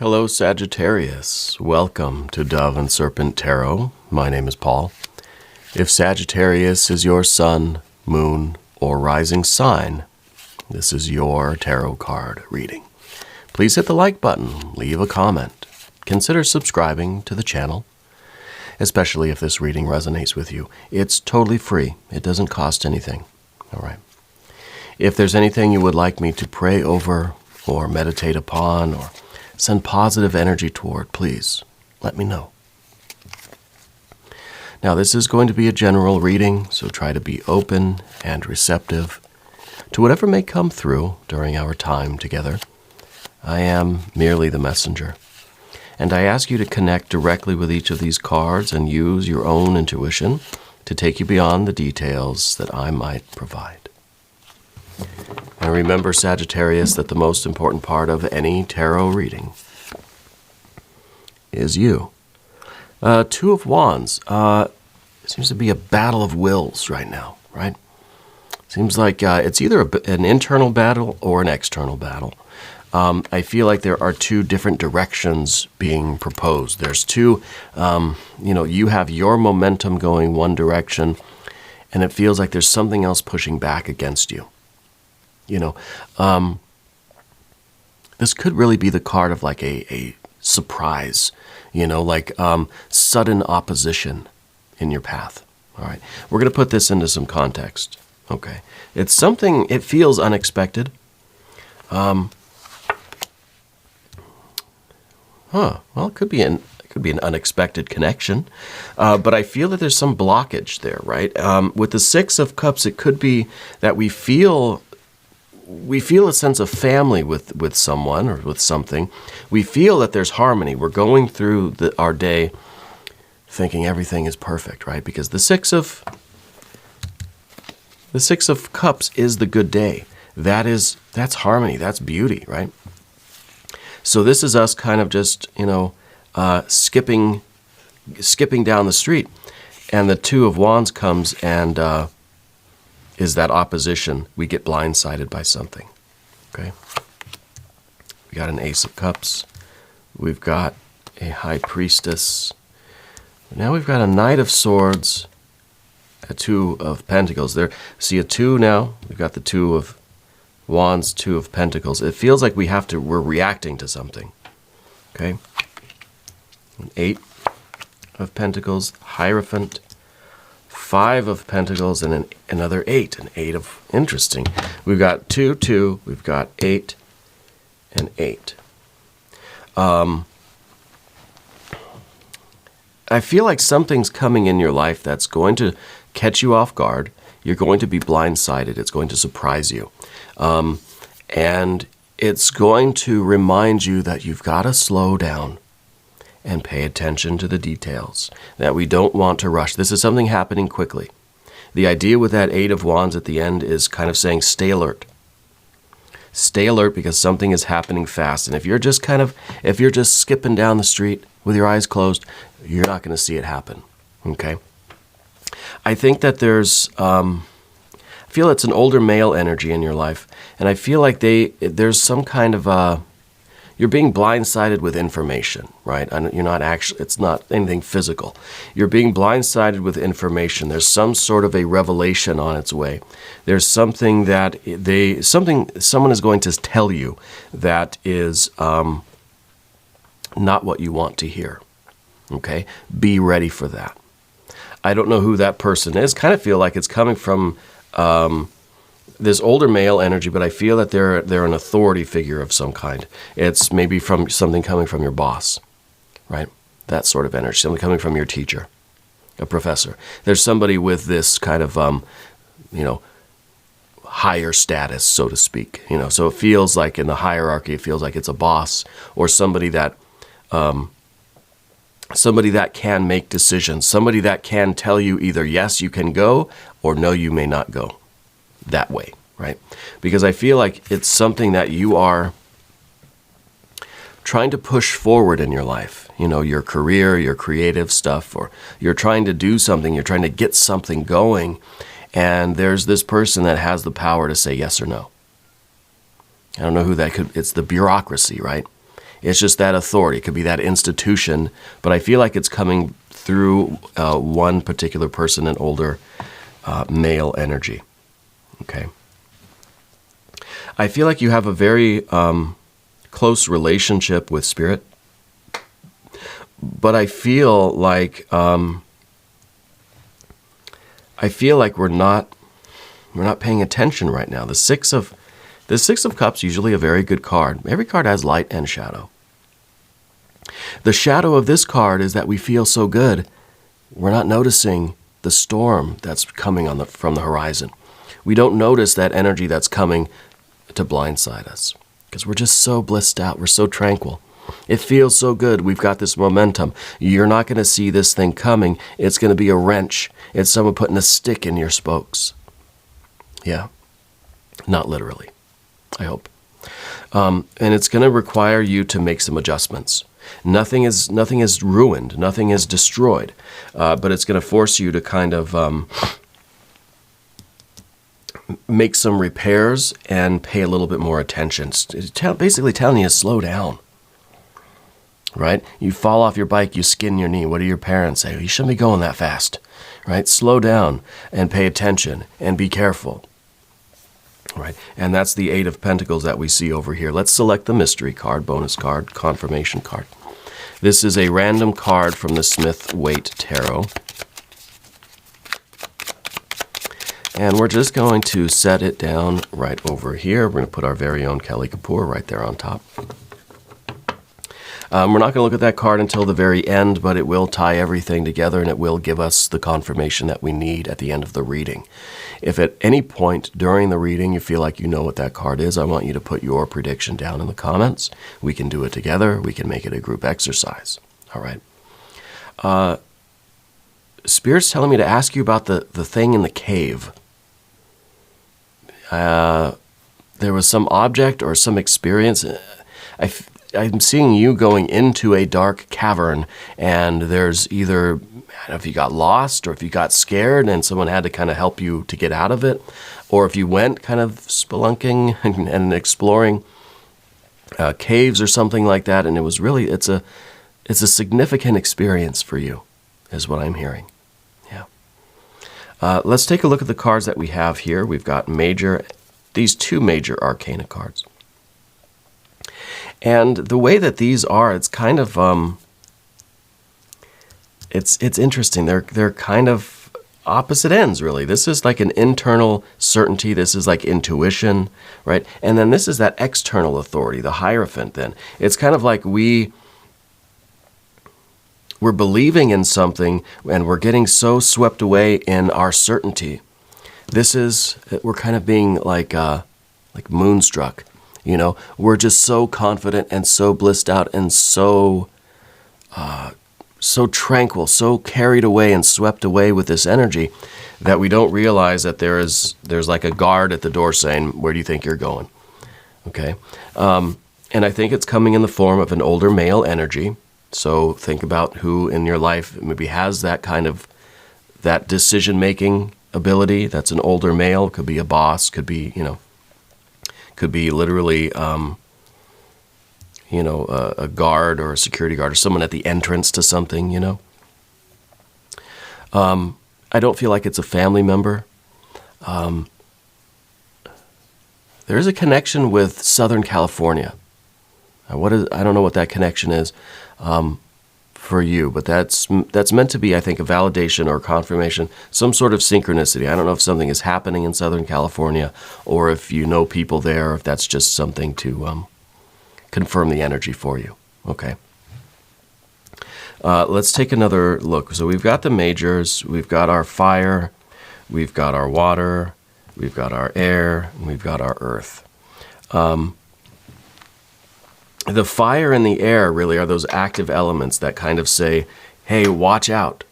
Hello, Sagittarius. Welcome to Dove and Serpent Tarot. My name is Paul. If Sagittarius is your sun, moon, or rising sign, this is your tarot card reading. Please hit the like button, leave a comment. Consider subscribing to the channel, especially if this reading resonates with you. It's totally free. It doesn't cost anything. All right. If there's anything you would like me to pray over or meditate upon or send positive energy toward, please let me know. Now, this is going to be a general reading, so try to be open and receptive to whatever may come through during our time together. I am merely the messenger, and I ask you to connect directly with each of these cards and use your own intuition to take you beyond the details that I might provide. And remember, Sagittarius, that the most important part of any tarot reading is you. Two of Wands. It seems to be a battle of wills right now, right? Seems like it's either an internal battle or an external battle. I feel like there are two different directions being proposed. There's two, you have your momentum going one direction, and it feels like there's something else pushing back against you. This could really be the card of like a surprise, sudden opposition in your path. All right. We're going to put this into some context. Okay. It's something, it feels unexpected. Well, it could be an unexpected connection, but I feel that there's some blockage there, right? With the Six of Cups, it could be that we feel a sense of family with someone or with something. We feel that there's harmony. We're going through our day thinking everything is perfect, right? Because the Six of Cups is the good day. That's harmony. That's beauty, right? So this is us kind of just, skipping down the street. And the Two of Wands comes and is that opposition. We get blindsided by something. Okay? We got an Ace of Cups. We've got a High Priestess. Now we've got a Knight of Swords, a Two of Pentacles. There, see a two now. We've got the Two of Wands, Two of Pentacles. It feels like we're reacting to something. Okay? An Eight of Pentacles, Hierophant, Five of Pentacles, and another Eight. An Eight of, interesting. We've got 2, 2, we've got 8, and 8. I feel like something's coming in your life that's going to catch you off guard. You're going to be blindsided. It's going to surprise you. And it's going to remind you that you've got to slow down and pay attention to the details, that we don't want to rush. This is something happening quickly. The idea with that Eight of Wands at the end is kind of saying stay alert. Stay alert because something is happening fast. And if you're just skipping down the street with your eyes closed, you're not going to see it happen. Okay? I think that I feel it's an older male energy in your life, and I feel like there's some kind of you're being blindsided with information, right? And you're not actually, it's not anything physical. You're being blindsided with information. There's some sort of a revelation on its way. There's something that someone is going to tell you that is not what you want to hear. Okay? Be ready for that. I don't know who that person is. Kind of feel like it's coming from this older male energy, but I feel that they're an authority figure of some kind. It's maybe from something coming from your boss, right? That sort of energy. Something coming from your teacher, a professor. There's somebody with this kind of, higher status, so to speak. So it feels like in the hierarchy, it feels like it's a boss or somebody that can make decisions, somebody that can tell you either yes, you can go, or no, you may not go that way, right? Because I feel like it's something that you are trying to push forward in your life, your career, your creative stuff, or you're trying to do something, you're trying to get something going, and there's this person that has the power to say yes or no. I don't know who that could, it's the bureaucracy, right? It's just that authority. It could be that institution, but I feel like it's coming through one particular person, an older male energy. Okay. I feel like you have a very close relationship with spirit, but I feel like we're not paying attention right now. The Six of Cups, usually a very good card. Every card has light and shadow. The shadow of this card is that we feel so good, we're not noticing the storm that's coming from the horizon. We don't notice that energy that's coming to blindside us because we're just so blissed out. We're so tranquil. It feels so good. We've got this momentum. You're not going to see this thing coming. It's going to be a wrench. It's someone putting a stick in your spokes. Yeah. Not literally, I hope. And it's going to require you to make some adjustments. Nothing is ruined. Nothing is destroyed. But it's going to force you to kind of make some repairs and pay a little bit more attention. It's basically telling you to slow down. Right? You fall off your bike, you skin your knee. What do your parents say? You shouldn't be going that fast. Right? Slow down and pay attention and be careful. Right? And that's the Eight of Pentacles that we see over here. Let's select the mystery card, bonus card, confirmation card. This is a random card from the Smith-Waite Tarot. And we're just going to set it down right over here. We're going to put our very own Kelly Kapoor right there on top. We're not going to look at that card until the very end, but it will tie everything together and it will give us the confirmation that we need at the end of the reading. If at any point during the reading you feel like you know what that card is, I want you to put your prediction down in the comments. We can do it together. We can make it a group exercise. All right. Spirit's telling me to ask you about the thing in the cave. There was some object or some experience. I'm seeing you going into a dark cavern, and there's either, I don't know if you got lost or if you got scared and someone had to kind of help you to get out of it, or if you went kind of spelunking and exploring caves or something like that, and it was really, it's a significant experience for you, is what I'm hearing. Yeah. Let's take a look at the cards that we have here. We've got these two major arcana cards. And the way that these are, it's kind of, it's interesting. They're kind of opposite ends, really. This is like an internal certainty. This is like intuition, right? And then this is that external authority, the Hierophant then. It's kind of like we're believing in something and we're getting so swept away in our certainty. We're kind of being like moonstruck. You know, we're just so confident and so blissed out and so tranquil, so carried away and swept away with this energy that we don't realize that there's like a guard at the door saying, "Where do you think you're going?" Okay, and I think it's coming in the form of an older male energy. So think about who in your life maybe has that kind of that decision-making ability. That's an older male. Could be a boss. Could be Could be literally, a guard or a security guard or someone at the entrance to something, I don't feel like it's a family member. There is a connection with Southern California. I don't know what that connection is for you, but that's meant to be, I think, a validation or confirmation, some sort of synchronicity. I don't know if something is happening in Southern California or if you know people there, or if that's just something to confirm the energy for you. Okay. Let's take another look. So we've got the majors, we've got our fire, we've got our water, we've got our air, and we've got our earth. The fire and the air really are those active elements that kind of say, hey, watch out.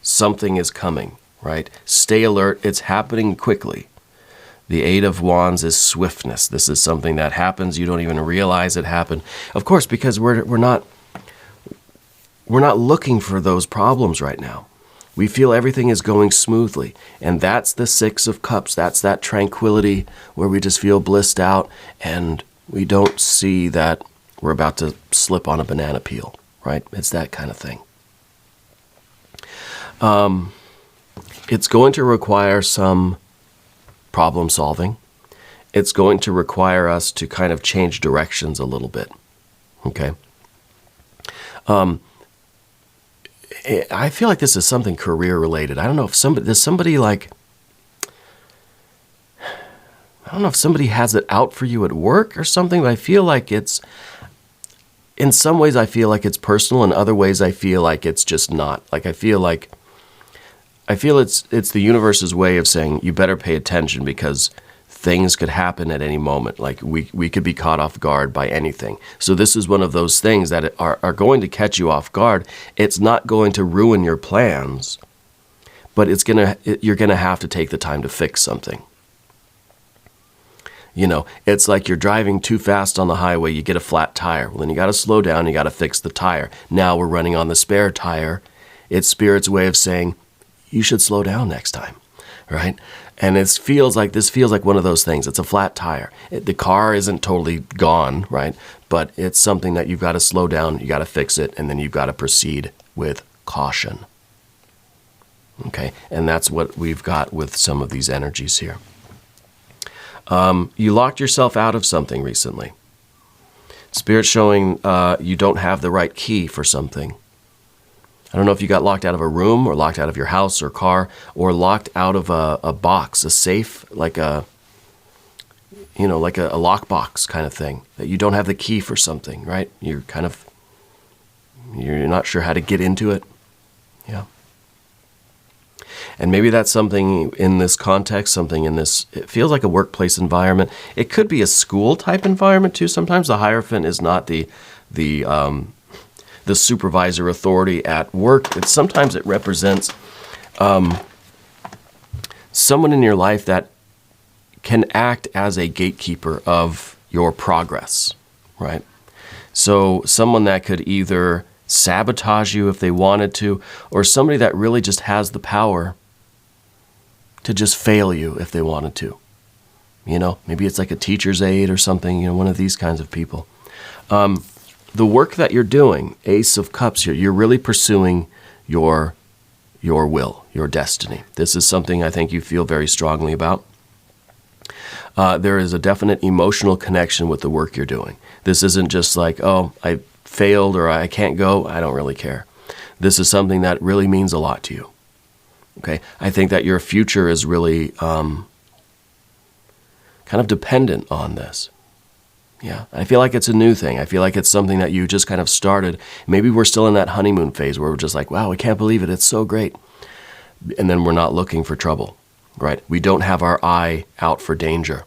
Something is coming, right? Stay alert. It's happening quickly. The Eight of Wands is swiftness. This is something that happens. You don't even realize it happened. Of course, because we're not looking for those problems right now. We feel everything is going smoothly. And that's the Six of Cups. That's that tranquility where we just feel blissed out and we don't see that we're about to slip on a banana peel, right? It's that kind of thing. It's going to require some problem solving. It's going to require us to kind of change directions a little bit, okay? I feel like this is something career related. I don't know if somebody has it out for you at work or something, but I feel like in some ways I feel like it's personal, in other ways I feel like it's just not. Like I feel it's the universe's way of saying you better pay attention because things could happen at any moment. Like we could be caught off guard by anything. So this is one of those things that are going to catch you off guard. It's not going to ruin your plans, but you're gonna have to take the time to fix something. You know, it's like you're driving too fast on the highway, you get a flat tire. Well, then you got to slow down, you got to fix the tire. Now we're running on the spare tire. It's Spirit's way of saying, you should slow down next time, right? And this feels like one of those things. It's a flat tire. The car isn't totally gone, right? But it's something that you've got to slow down, you got to fix it, and then you've got to proceed with caution. Okay, and that's what we've got with some of these energies here. You locked yourself out of something recently. Spirit showing you don't have the right key for something. I don't know if you got locked out of a room or locked out of your house or car or locked out of a box, a safe, like a lockbox kind of thing, that you don't have the key for something, right? You're not sure how to get into it. Yeah. And maybe that's something in this context, it feels like a workplace environment. It could be a school type environment too. Sometimes the Hierophant is not the supervisor authority at work. Sometimes it represents someone in your life that can act as a gatekeeper of your progress, right? So someone that could either sabotage you if they wanted to, or somebody that really just has the power to just fail you if they wanted to. You know, maybe it's like a teacher's aide or something, you know, one of these kinds of people. The work that you're doing, Ace of Cups here, you're really pursuing your will, your destiny. This is something I think you feel very strongly about. There is a definite emotional connection with the work you're doing. This isn't just like, oh, I failed or I can't go. I don't really care. This is something that really means a lot to you. Okay, I think that your future is really kind of dependent on this. Yeah, I feel like it's a new thing. I feel like it's something that you just kind of started. Maybe we're still in that honeymoon phase where we're just like, wow, we can't believe it. It's so great. And then we're not looking for trouble, right? We don't have our eye out for danger.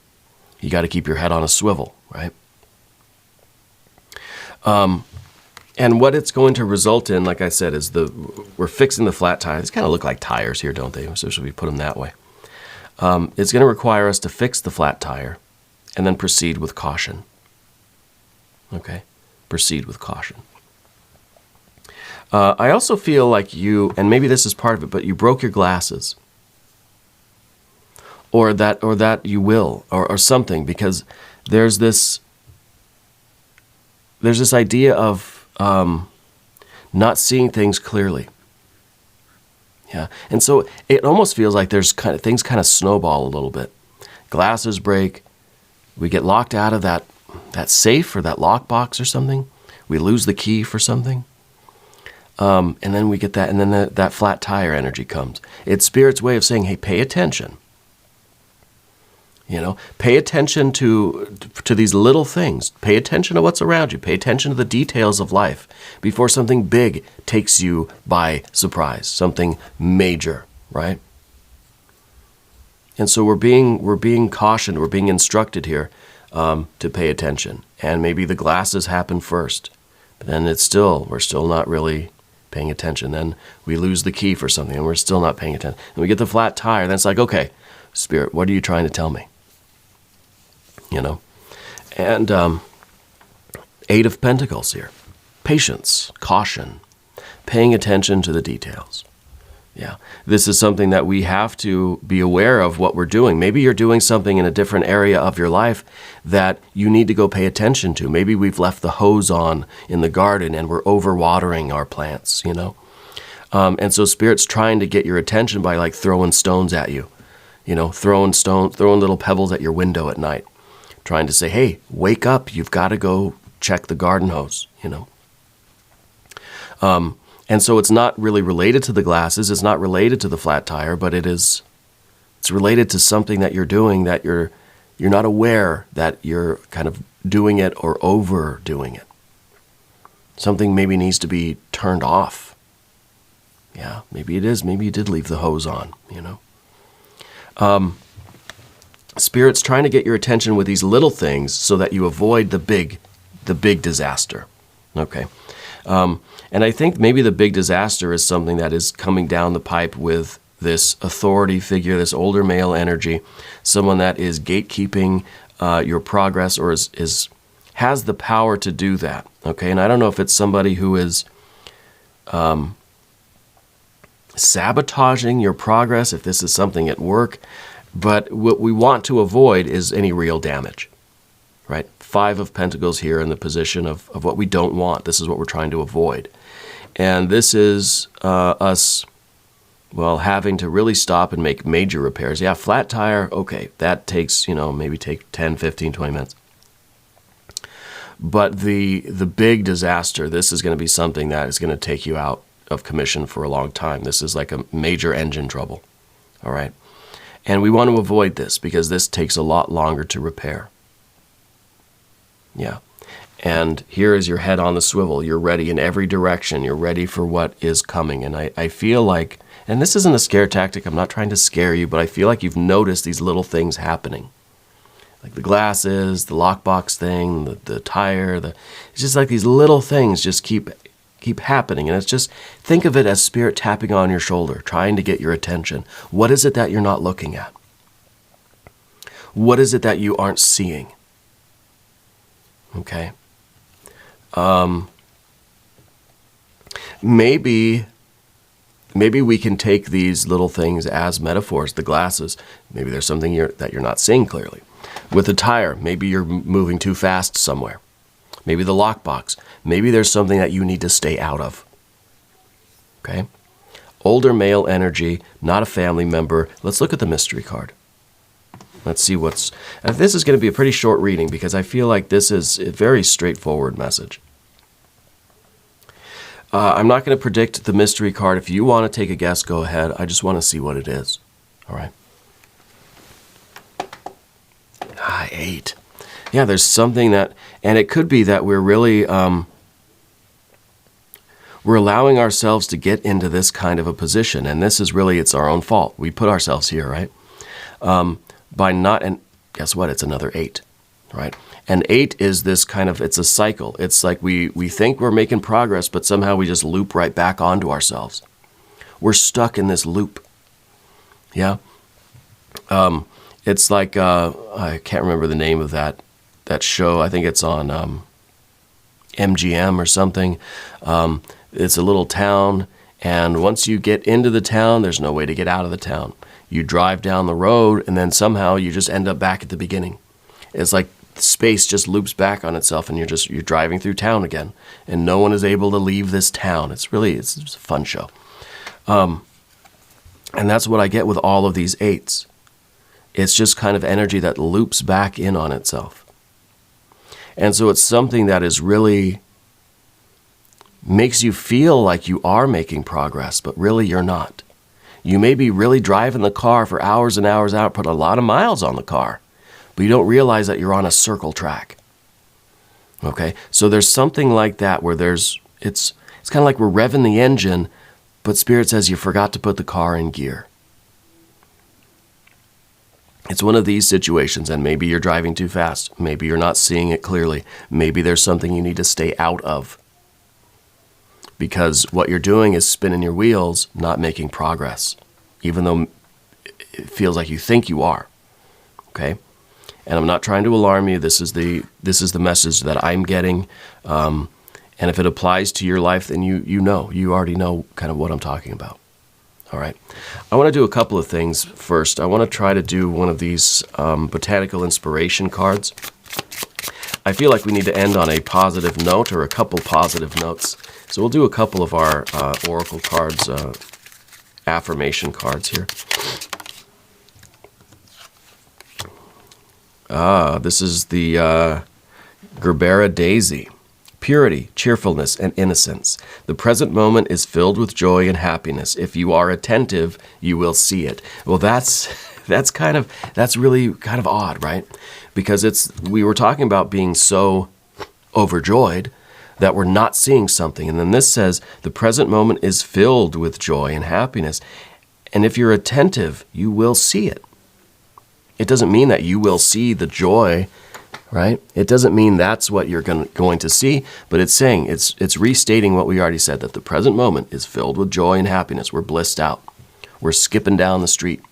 You got to keep your head on a swivel, right? And what it's going to result in, like I said, is we're fixing the flat tire. These kind of look like tires here, don't they? So should we put them that way? It's going to require us to fix the flat tire and then proceed with caution. Okay? Proceed with caution. I also feel like you, and maybe this is part of it, but you broke your glasses. Or that you will, or something, because there's this idea of not seeing things clearly. Yeah, and so it almost feels like things kind of snowball a little bit. Glasses break, we get locked out of that safe or that lockbox or something. We lose the key for something, and then we get that, and then that flat tire energy comes. It's Spirit's way of saying, hey, pay attention. You know, pay attention to these little things. Pay attention to what's around you. Pay attention to the details of life before something big takes you by surprise, something major, right? And so we're being cautioned, we're being instructed here to pay attention. And maybe the glasses happen first, but then we're still not really paying attention. Then we lose the key for something and we're still not paying attention. And we get the flat tire, then it's like, okay, Spirit, what are you trying to tell me? You know, and Eight of Pentacles here. Patience, caution, paying attention to the details. Yeah. This is something that we have to be aware of what we're doing. Maybe you're doing something in a different area of your life that you need to go pay attention to. Maybe we've left the hose on in the garden and we're overwatering our plants, and so Spirit's trying to get your attention by like throwing stones at you, throwing little pebbles at your window at night, trying to say, hey, wake up, you've got to go check the garden hose, And so it's not really related to the glasses, it's not related to the flat tire, but it's related to something that you're doing that you're not aware that you're kind of doing it or overdoing it. Something maybe needs to be turned off. Yeah, maybe it is. Maybe you did leave the hose on, Spirit's trying to get your attention with these little things so that you avoid the big disaster. Okay. And I think maybe the big disaster is something that is coming down the pipe with this authority figure, this older male energy, someone that is gatekeeping your progress or has the power to do that. Okay, and I don't know if it's somebody who is sabotaging your progress, if this is something at work, but what we want to avoid is any real damage. Right? 5 of Pentacles here in the position of what we don't want. This is what we're trying to avoid. And this is us, having to really stop and make major repairs. Yeah, flat tire, okay, that takes, maybe take 10, 15, 20 minutes. But the big disaster, this is going to be something that is going to take you out of commission for a long time. This is like a major engine trouble. All right? And we want to avoid this because this takes a lot longer to repair. Yeah. And here is your head on the swivel. You're ready in every direction. You're ready for what is coming. And I feel like, and this isn't a scare tactic, I'm not trying to scare you, but I feel like you've noticed these little things happening. Like the glasses, the lockbox thing, the tire, it's just like these little things just keep happening. And it's just, think of it as Spirit tapping on your shoulder, trying to get your attention. What is it that you're not looking at? What is it that you aren't seeing? Okay. Maybe we can take these little things as metaphors. The glasses, maybe there's something that you're not seeing clearly. With the tire, maybe you're moving too fast somewhere. Maybe the lockbox, maybe there's something that you need to stay out of. Okay? Older male energy, not a family member. Let's look at the mystery card. Let's see this is going to be a pretty short reading because I feel like this is a very straightforward message. I'm not going to predict the mystery card. If you want to take a guess, go ahead. I just want to see what it is. All right. 8. Yeah, there's something that, and it could be that we're really, we're allowing ourselves to get into this kind of a position. And this is really, it's our own fault. We put ourselves here, right? By not, and guess what? It's another 8, right? And 8 is this kind of, it's a cycle. It's like we think we're making progress, but somehow we just loop right back onto ourselves. We're stuck in this loop. Yeah? It's like, I can't remember the name of that show. I think it's on MGM or something. It's a little town, and once you get into the town, there's no way to get out of the town. You drive down the road, and then somehow you just end up back at the beginning. It's like space just loops back on itself, and you're driving through town again, and no one is able to leave this town. It's a fun show. And that's what I get with all of these 8s. It's just kind of energy that loops back in on itself. And so it's something that is really makes you feel like you are making progress, but really you're not. You may be really driving the car for hours and hours out, put a lot of miles on the car, but you don't realize that you're on a circle track. Okay? So there's something like that where it's kind of like we're revving the engine, but Spirit says you forgot to put the car in gear. It's one of these situations, and maybe you're driving too fast. Maybe you're not seeing it clearly. Maybe there's something you need to stay out of. Because what you're doing is spinning your wheels, not making progress, even though it feels like you think you are. Okay? And I'm not trying to alarm you. This is the message that I'm getting. And if it applies to your life, then you already know kind of what I'm talking about. All right. I want to do a couple of things first. I want to try to do one of these botanical inspiration cards. I feel like we need to end on a positive note or a couple positive notes. So we'll do a couple of our oracle cards, affirmation cards here. This is the Gerbera Daisy. Purity, cheerfulness, and innocence. The present moment is filled with joy and happiness. If you are attentive, you will see it. Well, that's really kind of odd, right? Because we were talking about being so overjoyed that we're not seeing something. And then this says, the present moment is filled with joy and happiness. And if you're attentive, you will see it. It doesn't mean that you will see the joy, right? It doesn't mean that's what you're going to see, but it's saying, it's restating what we already said, that the present moment is filled with joy and happiness. We're blissed out. We're skipping down the street.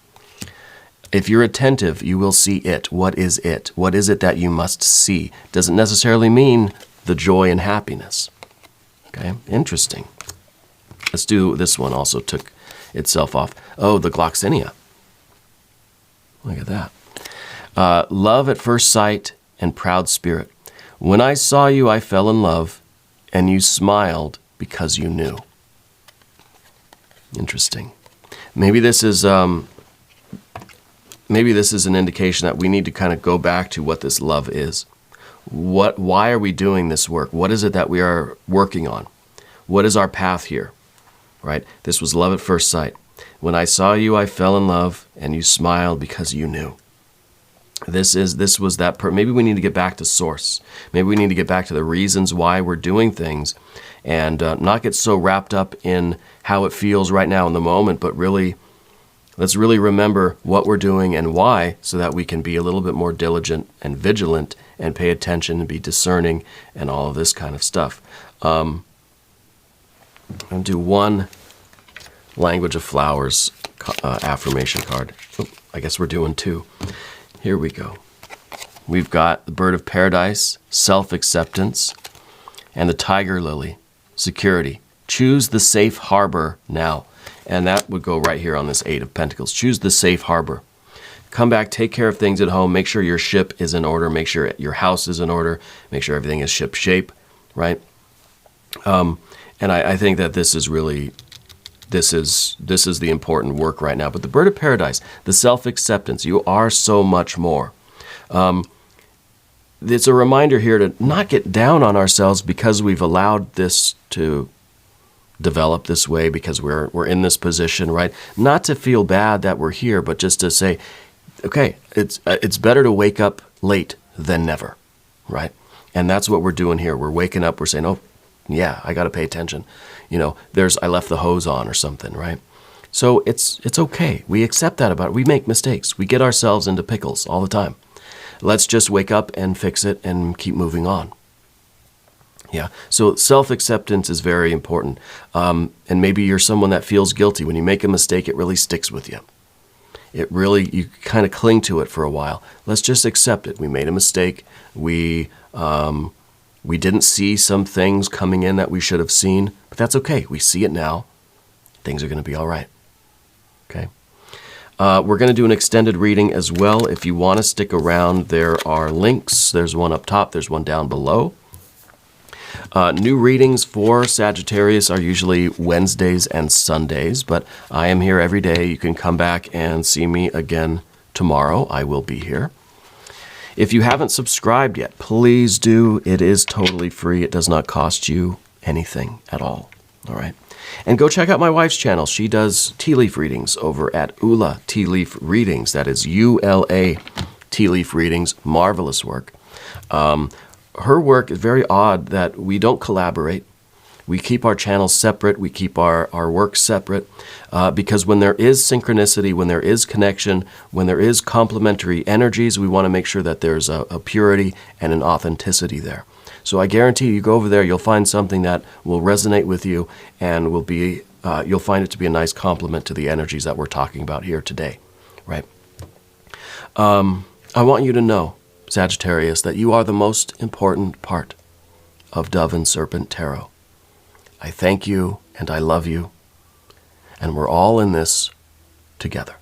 If you're attentive, you will see it. What is it? What is it that you must see? Doesn't necessarily mean the joy and happiness. Okay, interesting. Let's do this one. Also took itself off. Oh, the Gloxinia. Look at that. Love at first sight and proud spirit. When I saw you, I fell in love, and you smiled because you knew. Interesting. Maybe this is an indication that we need to kind of go back to what this love is. Why are we doing this work? What is it that we are working on? What is our path here? Right? This was love at first sight. When I saw you, I fell in love, and you smiled because you knew. This was that. Maybe we need to get back to source. Maybe we need to get back to the reasons why we're doing things, and not get so wrapped up in how it feels right now in the moment, but let's really remember what we're doing and why, so that we can be a little bit more diligent and vigilant and pay attention and be discerning and all of this kind of stuff. I'm going to do one Language of Flowers affirmation card. Oh, I guess we're doing two. Here we go. We've got the Bird of Paradise, self-acceptance, and the Tiger Lily, security. Choose the safe harbor now. And that would go right here on this Eight of Pentacles. Choose the safe harbor. Come back, take care of things at home, make sure your ship is in order, make sure your house is in order, make sure everything is ship shape, right? And I think that this is really, this is the important work right now. But the Bird of Paradise, the self-acceptance, you are so much more. It's a reminder here to not get down on ourselves because we've allowed this to develop this way, because we're in this position, right? Not to feel bad that we're here, but just to say, okay, it's better to wake up late than never, right? And that's what we're doing here. We're waking up, we're saying, oh, yeah, I got to pay attention. You know, I left the hose on or something, right? So it's okay. We accept that about it. We make mistakes. We get ourselves into pickles all the time. Let's just wake up and fix it and keep moving on. Yeah, so self-acceptance is very important. And maybe you're someone that feels guilty. When you make a mistake, it really sticks with you. You kind of cling to it for a while. Let's just accept it. We made a mistake. We didn't see some things coming in that we should have seen, but that's okay. We see it now. Things are going to be all right. Okay. We're going to do an extended reading as well. If you want to stick around, there are links. There's one up top. There's one down below. New readings for Sagittarius are usually Wednesdays and Sundays, but I am here every day. You can come back and see me again tomorrow. I will be here. If you haven't subscribed yet, please do. It is totally free. It does not cost you anything at all. All right. And go check out my wife's channel. She does tea leaf readings over at Ula Tea Leaf Readings. That is ULA Tea Leaf Readings. Marvelous work. Her work is very odd that we don't collaborate. We keep our channels separate. We keep our work separate because when there is synchronicity, when there is connection, when there is complementary energies, we want to make sure that there's a purity and an authenticity there. So I guarantee you go over there, you'll find something that will resonate with you and will be, you'll find it to be a nice complement to the energies that we're talking about here today, right? I want you to know, Sagittarius, that you are the most important part of Dove and Serpent Tarot. I thank you and I love you. and we're all in this together.